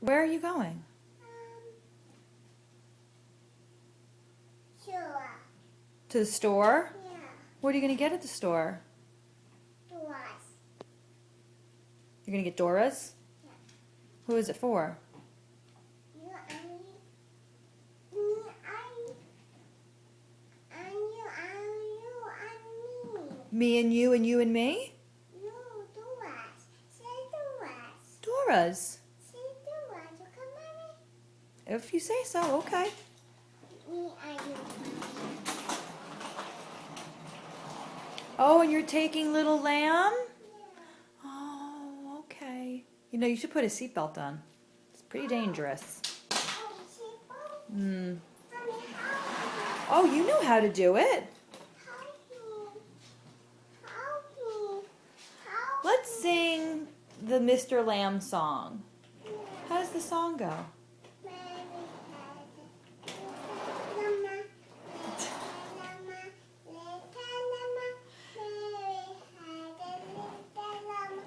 Where are you going? Sure. To the store? Yeah. What are you going to get at the store? Doors. You're going to get Dora's? Yeah. Who is it for? You and me. Me and you and me. Me and you and me? You, doors. Say doors. Dora's. Say doors. You come, mommy? If you say so, okay. Me and you. Oh, and you're taking little lamb? Yeah. Oh, okay. You know, you should put a seatbelt on. It's pretty dangerous. Oh, sheep. Hmm. Mommy, help me. Oh, you know how to do it. Help me. Help me. Help Let's me. sing the Mr. Lamb song. How does the song go? Mary had llama, llama, little llama. Mary had a little llama.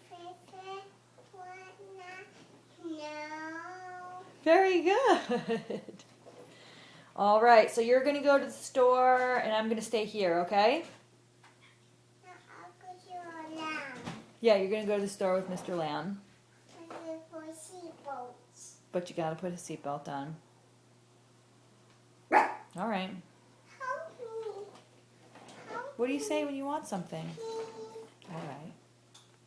Favorite one, no. Very good. All right, so you're going to go to the store and I'm going to stay here, okay? Now I'll put you on lamb. Yeah, you're going to go to the store with Mr. Lamb, And then for seatbelts. but you got to put a seatbelt on. All right. Help me. Help What do you say when you want something? me. All right.